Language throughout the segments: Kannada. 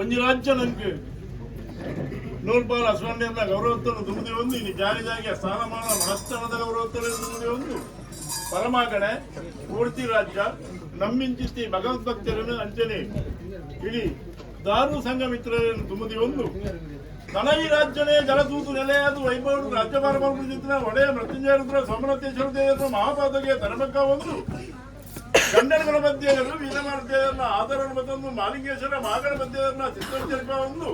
ಒಂಜಿ ರಾಜ್ಯ ನನಗೆ ನೂಲ್ಪಾಲ ಅಶ್ವಂಡಿಯನ್ನ ಗೌರವತ್ತನ್ನು ತುಂಬಿ ಒಂದು ಇನ್ನು ಜಾರಿ ಜಾಗೆ ಸ್ಥಾನಮಾನ ಮಹಸ್ಥಾನದ ಗೌರವತ್ತನ್ನು ತುಂಬಿ ಒಂದು ಪರಮಾಗಣೆ ಪೂರ್ತಿ ರಾಜ್ಯ ನಮ್ಮಿಂಚಿಸ್ತಿ ಭಗವದ್ಭಕ್ತರನ್ನು ಅಂಚನೆ ಇಡೀ ದಾರು ಸಂಘ ಮಿತ್ರರನ್ನು ತುಂಬಿ ಒಂದು ತನಗಿ ರಾಜ್ಯನೇ ಜಲದೂತು ನೆಲೆಯಾದ ವೈಭವ ರಾಜ್ಯಭಾರ ಚಿತ್ರ ಒಡೆಯ ಮೃತ್ಯುಂಜಯ ರುದ್ರ ಸೋಮನಾಥೇಶ್ವರ ದೇವರು ಮಹಾಪಾದಗೆ ಧರ್ಮಕ್ಕ ಒಂದು ಗಂಡನಗಳ ಮಧ್ಯೆಯರು ವೀರಮಾರ್ತೆಯನ್ನ ಆದರಣ ಮತ್ತೊಂದು ಮಾಲಿಂಗೇಶ್ವರ ಮಹಾಗಣ ಮಧ್ಯೆಯನ್ನ ಚಿತ್ರ ಒಂದು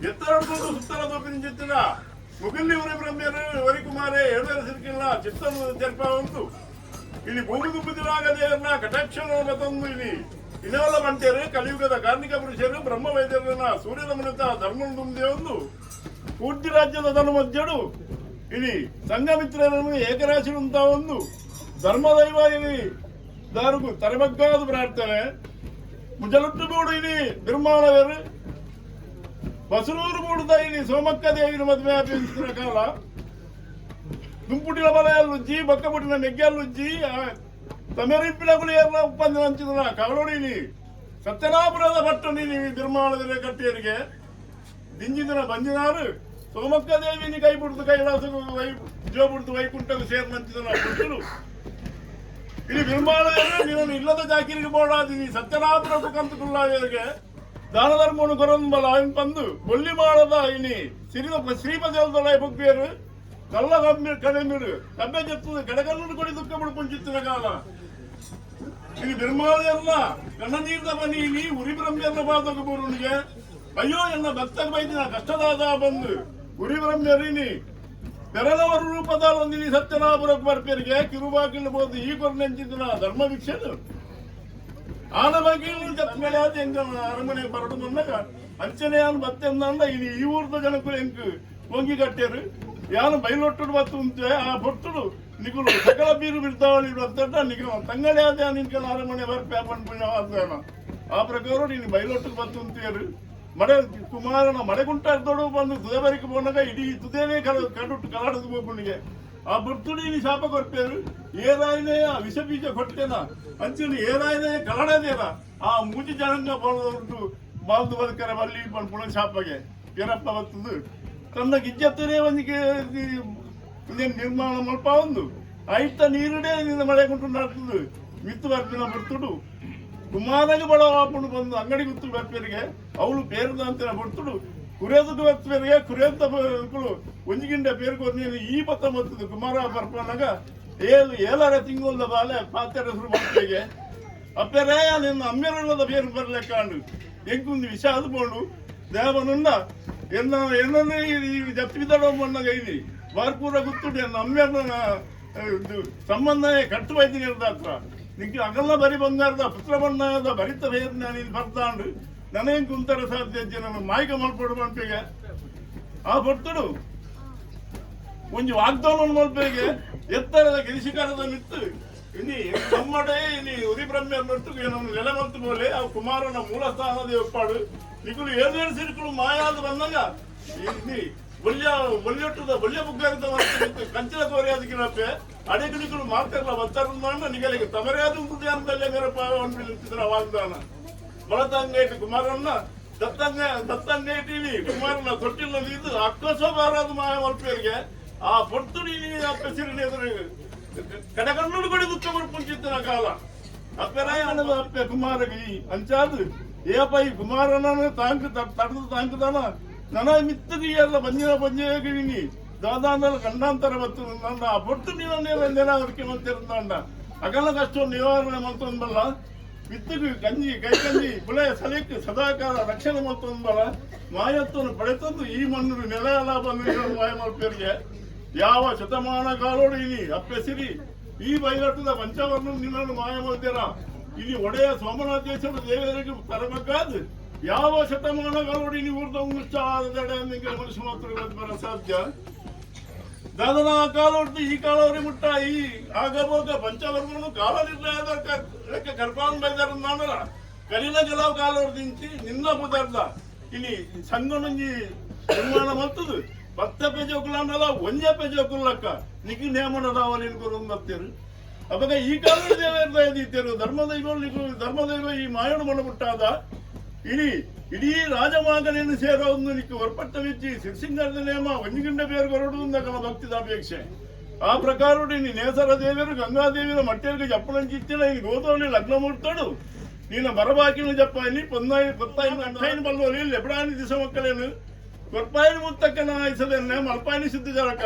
ಎತ್ತರದ್ದು ಸುತ್ತಲ ತೋಪಿನ ಮುಗಿಲ್ಲಿ ಉರಿ ಬ್ರಹ್ಮ್ಯರು ವರಿಕುಮಾರೇ ಎಳವೆರ ಸಿರ್ಕಿಲ್ಲ ಚಿತ್ರ ಜರ್ಪ ಒಂದು ಇಲ್ಲಿ ಭೂಮಿ ತುಂಬುದಿರಾಗದೆಯನ್ನ ಕಟಾಕ್ಷಣ ಮತ್ತೊಂದು ಇಲ್ಲಿ ಇನ್ನೆಲ್ಲ ಬಂಟೇರು ಕಲಿಯುಗದ ಕಾರ್ಮಿಕ ಪುರುಷರು ಬ್ರಹ್ಮ ವೈದ್ಯರನ್ನ ಸೂರ್ಯನ ಮುನಿತ ಧರ್ಮ ತುಂಬಿದೆ ಒಂದು ಪೂರ್ತಿ ರಾಜ್ಯದ ಧರ್ಮಜ್ಜಡು ಇಲ್ಲಿ ಸಂಘಮಿತ್ರರನ್ನು ಏಕರಾಶಿ ಉಂಟ ಒಂದು ಧರ್ಮದೈವ ಇಲ್ಲಿ ದಾರುಗು ತರಬಗ್ಗಾದ ಪ್ರಾರ್ಥನೆ ಮುಜಲುಟ್ಟು ಬೋಡು ಇಲ್ಲಿ ನಿರ್ಮಾಣವೇರು ಬಸರೂರು ಬೋಡುದ ಇಲ್ಲಿ ಸೋಮಕ್ಕ ದೇವಿನ ಮದುವೆ ಆಪಿಸಿದ ಕಾಲ ದುಂಪುಟಿನ ಬಲೆಯಲ್ಲುಜ್ಜಿ ಬಕ್ಕಪುಟ್ಟಿನ ನೆಗ್ಗಲ್ಲುಜ್ಜಿ ತಮೆರಿಪ್ಪಿನ ಗುಳಿಯನ್ನ ಉಪ್ಪಂದ ಹಂಚಿದ ಕವಲೋಡಿಲಿ ಸತ್ಯನಾಪುರದ ಪಟ್ಟಣಿ ನಿರ್ಮಾಣದಲ್ಲಿ ಕಟ್ಟಿಯರಿಗೆ ದಿಂಜಿನ ಬಂಜಿನಾರು ಸೋಮಕ್ಕ ದೇವಿನಿ ಕೈ ಬಿಡ್ದು ಕೈಲಾಸ ಜೋ ಬಿಡ್ದು ವೈಕುಂಠವು ಸೇರ್ನಂಚಿದ ಪುಟ್ಟರು ಇಲ್ಲಿ ನಿರ್ಮಾಣದಲ್ಲಿ ನೀನು ಇಲ್ಲದ ಜಾಕಿರಿಗೆ ಬೋಡಾದಿನಿ ಸತ್ಯನಾಪುರ ಸುಖಂತಕುಳ್ಳಾಗೆ ದಾನ ಧರ್ಮವನ್ನು ಕೊರಂಬಲ ಪಂದು ಬೊಲ್ಲಿ ಮಾಡದ ಇನಿ ಶ್ರೀಪದೇವದೊಳ ಬುಗ್ಬೇರು ಕಳ್ಳ ಕಡೆಮಿಡು ಕಬ್ಬೆ ಜತ್ತದ ಕಡೆಗಲ್ಲನ್ನು ಕೊಡಿ ದುಃಖ ಬಿಡ್ಕೊಂಚಿತ್ತಿನ ಕಾಲ ಇಲ್ಲಿ ನಿರ್ಮಾಣ ಕಣ್ಣ ನೀರ್ದ ಬನ್ನಿ ಇಲ್ಲಿ ಉರಿ ಬ್ರಹ್ಮ್ಯರನ್ನ ಬಾದಕಬೂರುನಿಗೆ ಅಯ್ಯೋ ಎನ್ನ ಭಕ್ತನ ಬೈದಿನ ಕಷ್ಟದಾದ ಬಂದು ಉರಿ ಬ್ರಹ್ಮ್ಯರಿನಿ ಬೆರಳವರ ರೂಪದ ಒಂದಿನಿ ಸತ್ಯನಾಪುರಕ್ಕೆ ಬರ್ಪೇರಿಗೆ ಕಿರುಬಾಕಿಲ್ಬಹುದು ಈ ಕೊರ್ನೆಂಚಿನ ಧರ್ಮ ವೀಕ್ಷಣೆ ಆನ ಬಗ್ಗೆಯಲ್ಲಿ ಜತ್ಮೇಲೆ ಆದ ಹೆಂಗ ಅರಮನೆ ಬರಡು ಬಂದಾಗ ಅಂಚನೆಯಾನ್ ಬತ್ತೆಂದ ಇಲ್ಲಿ ಈ ಊರ್ದ ಜನಕ್ಕೂ ಹೆಂಗ್ ಹೊಂಗಿ ಕಟ್ಟೇರು ಯಾನು ಬೈಲೊಟ್ಟು ಬತ್ತು ಉಂಟೆ ಆ ಬೊಟ್ಟುಡು ನಿಗುಲು ಸಕಲ ಬೀರು ಬಿಡ್ತಾವಳಿ ಬರ್ತಡ ನಿಗು ತಂಗಡೆ ಆದ ನಿನ್ಕಲ್ ಅರಮನೆ ಬರ್ಪೆ ಪಂಡ ಆ ಪ್ರಕಾರ ನೀನು ಬೈಲೊಟ್ಟಿಗೆ ಬತ್ತು ಉಂಟೇರು ಮಡೆ ಕುಮಾರನ ಮಡೆಗುಂಟಾಡ್ದೋಡು ಬಂದು ತುದೇಬರಿಗೆ ಬಂದಾಗ ಇಡೀ ತುದೇನೇ ಕಡುಟ್ಟು ಕಲಾಡದು ಬೋಪುಣಿಗೆ ಆ ಬರ್ತುಡಿ ನೀ ಶಾಪ ಕೊಡ್ತೇರು ಏರಾಯನೇ ಆ ವಿಷ ಬೀಜ ಕೊಟ್ಟೇನ ಅಂಚನೆ ಏರಾಯನೇ ಕಲಾಡದೇನ ಆ ಮೂಜಿ ಜನ ಬಂದು ಬಾಲ್ದು ಬದುಕರೆ ಬಲ್ಲಿ ಪುಣ ಶಾಪಗೆ ಏನಪ್ಪ ಬರ್ತದು ತನ್ನ ಗಿಜ್ಜತ್ತನೇ ಒಂದಿಗೆ ನಿರ್ಮಾಣ ಮಲ್ಪ ಒಂದು ಆಯ್ತ ನೀರುಡೇ ನಿನ್ನ ಮಳೆ ಕುಂಟು ನಾಡ್ತದೆ ಮಿತ್ತು ಬರ್ತಿನ ಬರ್ತುಡು ಕುಮಾರಗೆ ಬಡವಾಪುಡು ಬಂದು ಅಂಗಡಿ ಗುತ್ತು ಬರ್ಪೇರಿಗೆ ಅವಳು ಪೇರದ ಅಂತ ಬರ್ತುಡು ಕುರಿಯೋದಕ್ಕೆ ಬರ್ಪೇರಿಗೆ ಕುರಿಯಂತ ಒಂಜಿಗಿಂಡ ಪೇರ್ಗೆ ನೀನು ಈ ಪತ್ತ ಬರ್ತದೆ ಕುಮಾರ ಬರ್ಪನಾಗ ಏಳರ ತಿಂಗಳ ಬಾಲೆ ಪಾತ್ರೆ ಹೆಸರು ಬರ್ಪೇಗೆ ಅಪ್ಪರೇ ನಿನ್ನ ಅಮ್ಮೆರಲ್ಲದ ಪೇರು ಬರ್ಲೆಕ್ಕಾಂಡು ಎಂಕೊಂದು ವಿಷ ಅದು ಬೋಡು ದೇವನುಂಡ ಎನ್ನ ಜಪ್ಪಿದಡ ಮಣ್ಣಗ ಇಲ್ಲಿ ಬಾರ್ಪೂರ ಗುತ್ತುಡು ಎನ್ನ ಅಮ್ಮೆರನ್ನ ಸಂಬಂಧ ಕಟ್ಟು ಬೈತೀನಿ ಹತ್ರ ನಿಂಗೆ ಅಗಲ್ಲ ಬರಿ ಬಂಗಾರದ ಪುತ್ರ ಬಣ್ಣದ ಭರಿತ ಬೇರ್ನ ನೀನು ಬರ್ತಾಂಡು ನನಗೆ ಕುಂತರ ಸಾಧ್ಯ ನನ್ನ ಮಾಯಿಕ ಮಲ್ಪಡು ಮಲ್ಪೆಗೆ ಆ ಬರ್ತಡು ಒಂದು ವಾಗ್ದಾನ ಮಲ್ಪೆಗೆ ಎತ್ತರದ ಗಿರಿಶಿಖರದ ಮಿತ್ತು ಇನಿ ನಮ್ಮಡೆ ಇನಿ ಉರಿ ಬ್ರಹ್ಮ ಮಟ್ಟಿಗೆ ನಮ್ಮ ನೆಲಮಂತು ಬೋಲೆ ಆ ಕುಮಾರನ ಮೂಲ ಸ್ಥಾನದ ಒಪ್ಪಾಡು ನಿಗುಲು ಏನೇನು ಸಿರುಕುಳು ಮಾಯಾದ ಬಂದಾಗ ಇಲ್ಲಿ ಒಳ್ಳೆಟ್ಟದ ಒಳ್ಳೆ ಬುಗ್ಗಾರದ ಕಂಚಿನ ತೋರಿಯಾದಕ್ಕಿನಪ್ಪೆ ಅಡೆಗಿಡಿಗಳು ಮಾತಾಡಲ್ಲ ಒತ್ತಾರ ನಿಗಲಿಗೆ ತಮರ್ಯಾದ ಹೃದಯದಲ್ಲೇ ಮೇರಪ್ಪ ವಾಗ್ದಾನ ಬಳತಂಗೈಟು ಕುಮಾರನ್ನ ದತ್ತಂಗೆ ಟಿವಿ ಕುಮಾರನ ತೊಟ್ಟಿಲ್ಲ ಇದು ಅಕ್ಕಸೋಬಾರದು ಮಾಯ ಮಲ್ಪೇರಿಗೆ ಆ ಪೊಟ್ಟು ನೀನು ಅಪ್ಪಸಿರಿ ಎದುರು ಕಡೆಗಣ್ಣು ಕೊಡಿ ದುಃಖ ಬರ್ಪುಂಚಿತ್ತಿನ ಕಾಲ ಅಪ್ಪೆರಾಯಣದ ಅಪ್ಪೆ ಕುಮಾರಗೆ ಅಂಚಾದು ಏಪೈ ಕುಮಾರನ ತಾಂಕ್ ತಡೆದು ತಾಂಕದಾನ ನನ ಮಿತ್ತಗಿ ಎಲ್ಲ ಬಂಜಿನಿ ದಾದಾಂದಲ ಗಂಡಾಂತರ ಬತ್ತು ನನ್ನ ಆ ಪೊಟ್ಟು ನೀವನ್ನೇನ ಅದಕ್ಕೆ ಮಂತಿರಂದ ಅಗಲ ಕಷ್ಟ ನಿವಾರಣೆ ಮಂತೊಂದಲ್ಲ ವಿತ್ತುಗೆ ಕಂಜಿ ಕೈಕಂಜಿ ಬುಳೆ ಸಲಿಕ್ಕೆ ಸದಾಕಾಲ ರಕ್ಷಣೆ ಮಂತೊಂದಲ್ಲ ಮಾಯತ್ವವನ್ನು ಪಡೆತಂದು ಈ ಮಣ್ಣು ನೆಲ ಎಲ್ಲ ಬಂದು ಮಾಯ ಮಲ್ಪೇರಿಗೆ ಯಾವ ಶತಮಾನ ಕಾಲೋಡು ಇನಿ ಅಪ್ಪೆಸಿರಿ ಈ ಬೈಲಟ್ಟದ ಪಂಚವರ್ಣ ನಿನ್ನನ್ನು ಮಾಯ ಮಲ್ತೀರ ಇಲ್ಲಿ ಒಡೆಯ ಸೋಮನಾಥೇಶ್ವರ ದೇವರಿಗೆ ತರಬೇಕಾದ ಯಾವ ಶತಮಾನ ಕಾಲೋಡಿ ನೀವು ಊರ್ದ ಉಂಗುಷ್ಟ ಆದಡೆ ನಿಮಗೆ ಮನುಷ್ಯ ಮಾತ್ರ ಬರ ಸಾಧ್ಯ ದಾದನ ಆ ಕಾಲ ಹೊಡೆದು ಈ ಕಾಲವರೆ ಮುಟ್ಟ ಈ ಆಗಬೋಗ ಪಂಚವರ್ಗನು ಕಾಲ ನಿರ್ಣಯದ ಕರ್ಪಾನ್ ಬೈದಾರ ನಾನಲ್ಲ ಕಲಿನ ಕೆಲವು ಕಾಲ ಹೊಡೆದಿಂಚಿ ನಿನ್ನ ಪದಾರ್ಥ ಇಲ್ಲಿ ಸಂಗಣಂಜಿ ನಿರ್ಮಾಣ ಮತ್ತದು 10 ಪೇಜ್ ಒಕ್ಕಲಲ್ಲ 1 ಪೇಜ್ ಒಕ್ಕಲಕ್ಕ ನಿಖಿ ನೇಮನ ಅವಲಿನ ಕೊರೊಂದು ಬರ್ತೀರು ಅವಾಗ ಈ ಕಾಲದ ದೇವ ಇದ್ದೀರು ಧರ್ಮದೈವ ಈ ಮಾಯಣ ಮಣ್ಣುಬಿಟ್ಟಾದ ಇಡೀ ರಾಜಮಾಗನೇನು ಸೇರೋದು ನಿಕ್ಕು ಹೊರಪಟ್ಟ ವೆಚ್ಚಿ ಸಿರ್ಸಿಂಗರದ ನೇಮ ಒಂಜಿಗಿಂಡ ಬೇರೆ ಹೊರಡುವುದ ಕಲ ಭಕ್ತಿದ ಅಪೇಕ್ಷೆ ಆ ಪ್ರಕಾರ ನೀನು ನೇಸರ ದೇವಿಯರು ಗಂಗಾದೇವಿಯ ಮಟ್ಟೆಗೆ ಜಪ್ಪನಂಚಿತ್ತಿನ ಈ ಗೋದವಳಿ ಲಗ್ನ ಮುಟ್ಟಾಡು ನೀನು ಬರಬಾಕಿನ ಜಪ್ಪಾಯಿನಿ ಪತ್ತಾಯಿನ ಬಲ್ಲೋಲಿ ಲೆಬಡಾನಿ ದಿಸ ಮಕ್ಕಳೇನು ಕೊರ್ಪಾಯಿನ ಮುತ್ತಕ್ಕನ ಆಯಿಸದೇನೆ ಮಲ್ಪಾಯಿನಿ ಸಿದ್ಧ ಜರಕ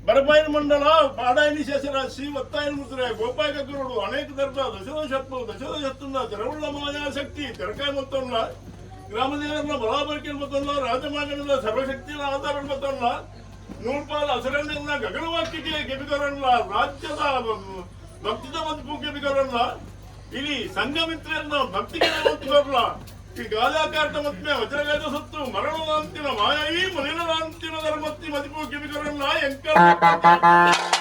ಬರಪಾಯಿನ ಮಂಡಲ ಪಾಡಾಯಿನಿ ಶೇಷರಾಶಿ ಒತ್ತಾಯಿನ ಮುದ್ರೆ ಗೋಪಾಯ ಕರುಡು ಅನೇಕ ದರ್ಭ ದಶದಶತ್ತುಂದ ತೆರವುಳ್ಳ ಮಾಯಾಶಕ್ತಿ ತೆರಕಾಯಿ ಮೊತ್ತಲ್ಲ ಗ್ರಾಮದೇವರನ್ನ ಬಲಾಬರಿಕೆ ಮೊತ್ತಲ್ಲ ರಾಜಮಾಗಣದ ಸರ್ವಶಕ್ತಿಯ ಆಧಾರ ಮೊತ್ತಲ್ಲ ನೂರ್ಪಾಲ ಹಸರಣ್ಣ ಗಗನವಾಕ್ಯಕ್ಕೆ ಗೆಬಿಗರಲ್ಲ ರಾಜ್ಯದ ಭಕ್ತಿದ ಮದುಪು ಗೆಬಿಗರಲ್ಲ ಇಲ್ಲಿ ಸಂಘಮಿತ್ರರನ್ನ ಭಕ್ತಿಗೆ ಬರಲ್ಲ ಈ ಗಾದಾಕಾರ್ತ ಮತ್ತೆ ವಜ್ರಗಾದ ಸತ್ತು ಮರಣದ ಅಂತಿನ ಮಾಯಾಯಿ ಮಲಿನದ ಅಂತಿನ ಧರ್ಮತ್ತಿ ಮದಿಪು ಕಿವಿಕರನ್ನ ಎಂಕ